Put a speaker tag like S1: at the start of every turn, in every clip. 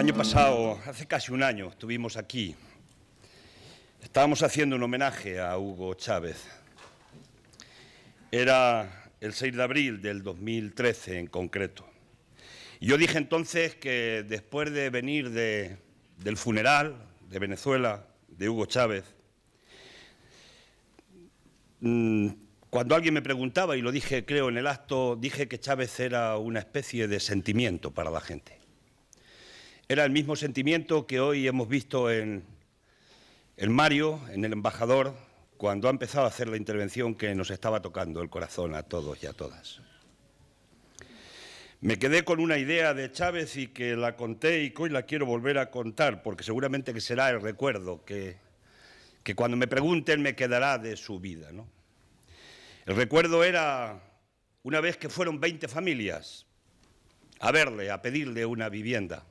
S1: año pasado, hace casi un año, estuvimos aquí. Estábamos haciendo un homenaje a Hugo Chávez. Era el 6 de abril del 2013 en concreto. Y yo dije entonces que después de venir del funeral de Venezuela, de Hugo Chávez, cuando alguien me preguntaba, y lo dije creo en el acto, dije que Chávez era una especie de sentimiento para la gente. Era el mismo sentimiento que hoy hemos visto en Mario, en el embajador, cuando ha empezado a hacer la intervención que nos estaba tocando el corazón a todos y a todas. Me quedé con una idea de Chávez y que la conté y que hoy la quiero volver a contar, porque seguramente que será el recuerdo que cuando me pregunten me quedará de su vida, ¿no? El recuerdo era una vez que fueron 20 familias a verle, a pedirle una vivienda.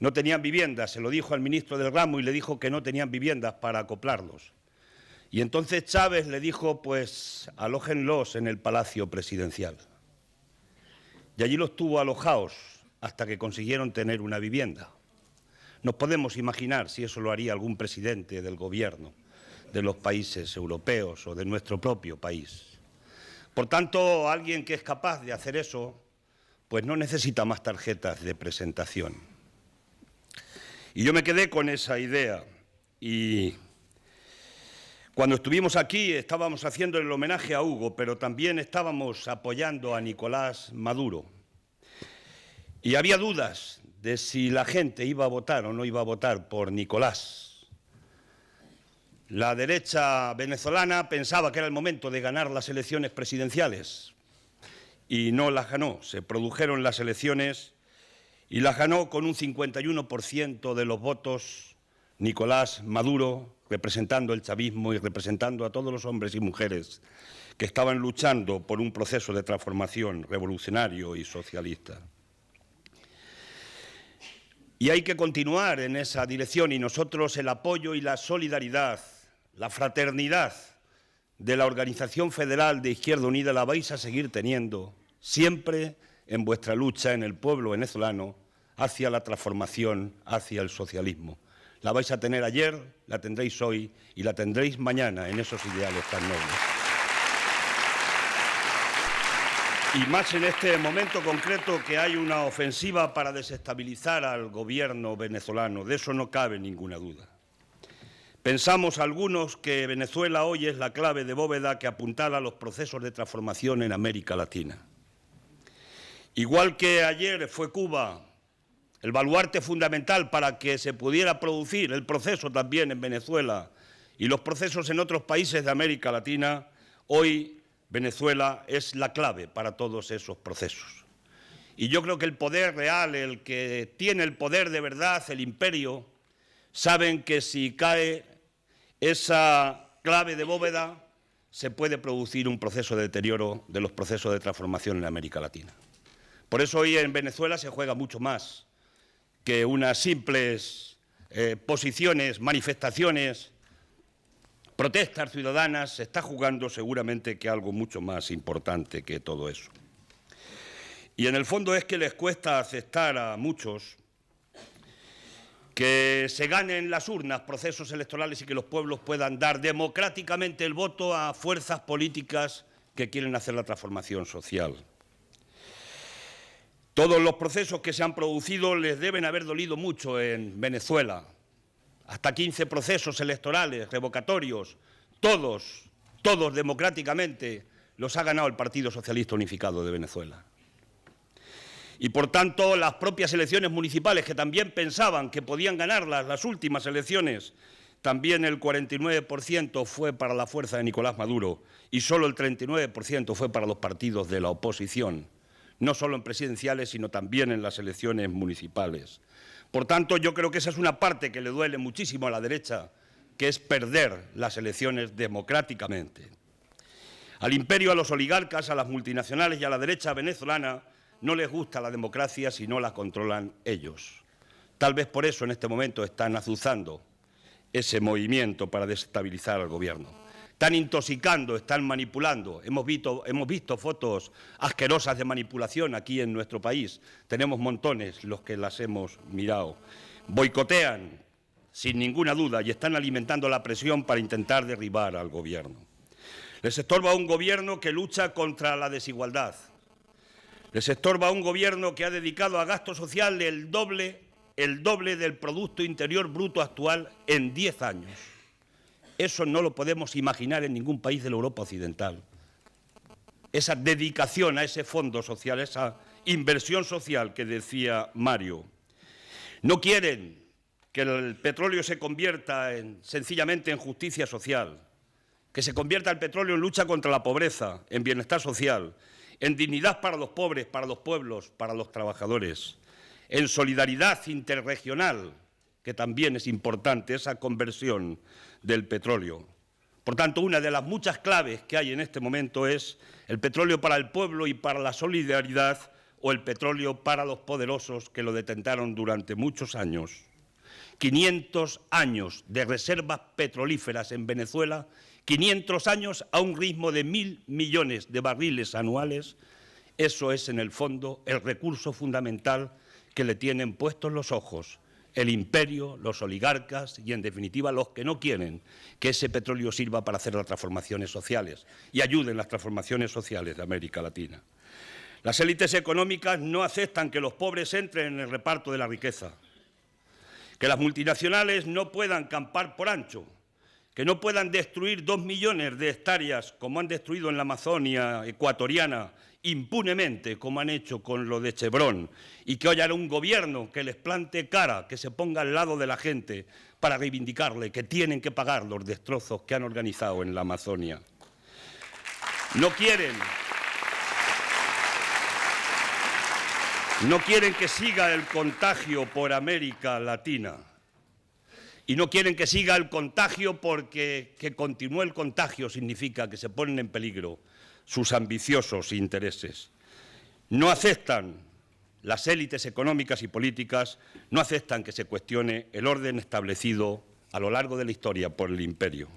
S1: No tenían viviendas, se lo dijo al ministro del ramo y le dijo que no tenían viviendas para acoplarlos. Y entonces Chávez le dijo, pues, alójenlos en el Palacio Presidencial. Y allí los tuvo alojados hasta que consiguieron tener una vivienda. Nos podemos imaginar si eso lo haría algún presidente del gobierno de los países europeos o de nuestro propio país. Por tanto, alguien que es capaz de hacer eso, pues no necesita más tarjetas de presentación. Y yo me quedé con esa idea y cuando estuvimos aquí estábamos haciendo el homenaje a Hugo, pero también estábamos apoyando a Nicolás Maduro. Y había dudas de si la gente iba a votar o no iba a votar por Nicolás. La derecha venezolana pensaba que era el momento de ganar las elecciones presidenciales y no las ganó. Se produjeron las elecciones y las ganó con un 51% de los votos Nicolás Maduro, representando el chavismo y representando a todos los hombres y mujeres que estaban luchando por un proceso de transformación revolucionario y socialista. Y hay que continuar en esa dirección y nosotros el apoyo y la solidaridad, la fraternidad de la Organización Federal de Izquierda Unida la vais a seguir teniendo siempre en vuestra lucha en el pueblo venezolano hacia la transformación, hacia el socialismo. La vais a tener ayer, la tendréis hoy y la tendréis mañana en esos ideales tan nobles. Y más en este momento concreto que hay una ofensiva para desestabilizar al gobierno venezolano, de eso no cabe ninguna duda. Pensamos algunos que Venezuela hoy es la clave de bóveda que apuntala los procesos de transformación en América Latina. Igual que ayer fue Cuba el baluarte fundamental para que se pudiera producir el proceso también en Venezuela y los procesos en otros países de América Latina, hoy Venezuela es la clave para todos esos procesos. Y yo creo que el poder real, el que tiene el poder de verdad, el imperio, saben que si cae esa clave de bóveda, se puede producir un proceso de deterioro de los procesos de transformación en América Latina. Por eso hoy en Venezuela se juega mucho más que unas simples posiciones, manifestaciones, protestas ciudadanas, se está jugando seguramente que algo mucho más importante que todo eso. Y en el fondo es que les cuesta aceptar a muchos que se ganen las urnas procesos electorales y que los pueblos puedan dar democráticamente el voto a fuerzas políticas que quieren hacer la transformación social. Todos los procesos que se han producido les deben haber dolido mucho en Venezuela. Hasta 15 procesos electorales, revocatorios, todos democráticamente los ha ganado el Partido Socialista Unificado de Venezuela. Y por tanto las propias elecciones municipales que también pensaban que podían ganarlas, las últimas elecciones, también el 49% fue para la fuerza de Nicolás Maduro y solo el 39% fue para los partidos de la oposición. No solo en presidenciales, sino también en las elecciones municipales. Por tanto, yo creo que esa es una parte que le duele muchísimo a la derecha, que es perder las elecciones democráticamente. Al imperio, a los oligarcas, a las multinacionales y a la derecha venezolana no les gusta la democracia si no la controlan ellos. Tal vez por eso en este momento están azuzando ese movimiento para desestabilizar al gobierno. Están intoxicando, están manipulando. Hemos visto fotos asquerosas de manipulación aquí en nuestro país. Tenemos montones los que las hemos mirado. Boicotean, sin ninguna duda, y están alimentando la presión para intentar derribar al gobierno. Les estorba un gobierno que lucha contra la desigualdad. Les estorba un gobierno que ha dedicado a gasto social el doble del Producto Interior Bruto actual en 10 años. Eso no lo podemos imaginar en ningún país de la Europa occidental. Esa dedicación a ese fondo social, esa inversión social que decía Mario. No quieren que el petróleo se convierta sencillamente en justicia social, que se convierta el petróleo en lucha contra la pobreza, en bienestar social, en dignidad para los pobres, para los pueblos, para los trabajadores, en solidaridad interregional, que también es importante, esa conversión del petróleo. Por tanto, una de las muchas claves que hay en este momento es el petróleo para el pueblo y para la solidaridad, o el petróleo para los poderosos que lo detentaron durante muchos años. 500 años de reservas petrolíferas en Venezuela, 500 años a un ritmo de 1.000 millones de barriles anuales. Eso es, en el fondo, el recurso fundamental que le tienen puestos los ojos el imperio, los oligarcas y, en definitiva, los que no quieren que ese petróleo sirva para hacer las transformaciones sociales y ayuden las transformaciones sociales de América Latina. Las élites económicas no aceptan que los pobres entren en el reparto de la riqueza, que las multinacionales no puedan campar por ancho, que no puedan destruir 2 millones de hectáreas como han destruido en la Amazonia ecuatoriana impunemente, como han hecho con lo de Chevron, y que hoy haya un gobierno que les plante cara, que se ponga al lado de la gente para reivindicarle que tienen que pagar los destrozos que han organizado en la Amazonia. No quieren que siga el contagio por América Latina. Y no quieren que siga el contagio porque que continúe el contagio significa que se ponen en peligro sus ambiciosos intereses. No aceptan, las élites económicas y políticas, no aceptan que se cuestione el orden establecido a lo largo de la historia por el imperio.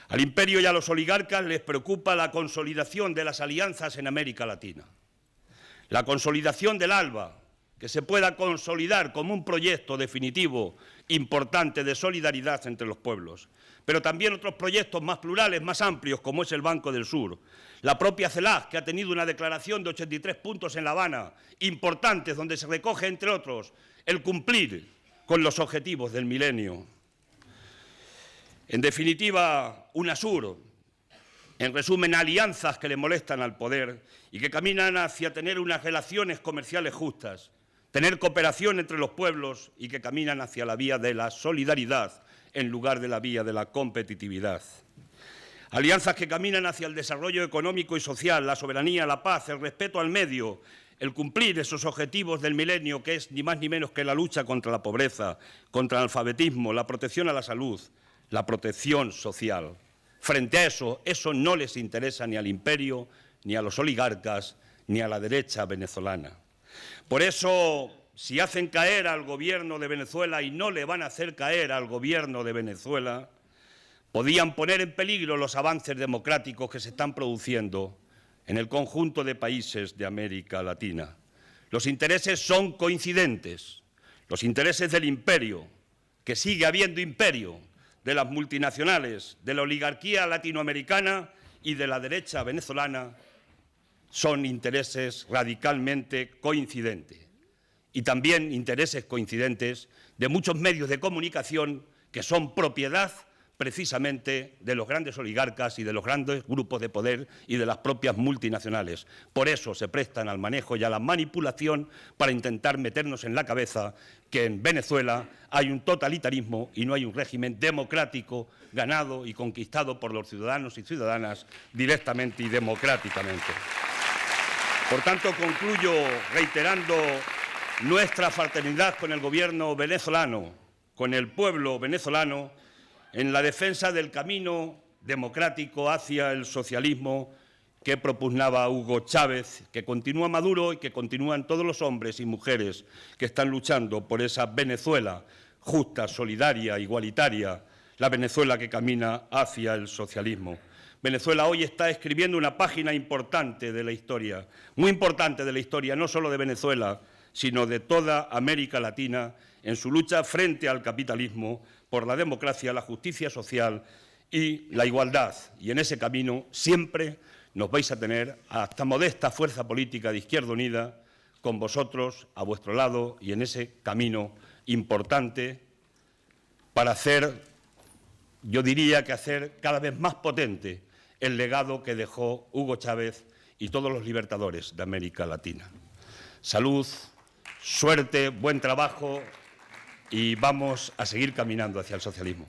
S1: Al imperio y a los oligarcas les preocupa la consolidación de las alianzas en América Latina. La consolidación del ALBA, que se pueda consolidar como un proyecto definitivo importante de solidaridad entre los pueblos, pero también otros proyectos más plurales, más amplios, como es el Banco del Sur. La propia CELAC, que ha tenido una declaración de 83 puntos en La Habana, importantes, donde se recoge, entre otros, el cumplir con los objetivos del milenio. En definitiva, UNASUR, en resumen, alianzas que le molestan al poder y que caminan hacia tener unas relaciones comerciales justas, tener cooperación entre los pueblos y que caminan hacia la vía de la solidaridad en lugar de la vía de la competitividad. Alianzas que caminan hacia el desarrollo económico y social, la soberanía, la paz, el respeto al medio, el cumplir esos objetivos del milenio, que es ni más ni menos que la lucha contra la pobreza, contra el analfabetismo, la protección a la salud, la protección social. Frente a eso no les interesa ni al imperio, ni a los oligarcas, ni a la derecha venezolana. Por eso, si hacen caer al gobierno de Venezuela, y no le van a hacer caer al gobierno de Venezuela, podían poner en peligro los avances democráticos que se están produciendo en el conjunto de países de América Latina. Los intereses son coincidentes. Los intereses del imperio, que sigue habiendo imperio, de las multinacionales, de la oligarquía latinoamericana y de la derecha venezolana, son intereses radicalmente coincidentes. Y también intereses coincidentes de muchos medios de comunicación que son propiedad precisamente de los grandes oligarcas y de los grandes grupos de poder y de las propias multinacionales. Por eso se prestan al manejo y a la manipulación para intentar meternos en la cabeza que en Venezuela hay un totalitarismo y no hay un régimen democrático ganado y conquistado por los ciudadanos y ciudadanas directamente y democráticamente. Por tanto, concluyo reiterando nuestra fraternidad con el gobierno venezolano, con el pueblo venezolano, en la defensa del camino democrático hacia el socialismo que propugnaba Hugo Chávez, que continúa Maduro y que continúan todos los hombres y mujeres que están luchando por esa Venezuela justa, solidaria, igualitaria, la Venezuela que camina hacia el socialismo. Venezuela hoy está escribiendo una página importante de la historia, muy importante de la historia, no solo de Venezuela, sino de toda América Latina, en su lucha frente al capitalismo, por la democracia, la justicia social y la igualdad. Y en ese camino siempre nos vais a tener a esta modesta fuerza política de Izquierda Unida con vosotros, a vuestro lado, y en ese camino importante para hacer, yo diría que hacer cada vez más potente el legado que dejó Hugo Chávez y todos los libertadores de América Latina. Salud, suerte, buen trabajo y vamos a seguir caminando hacia el socialismo.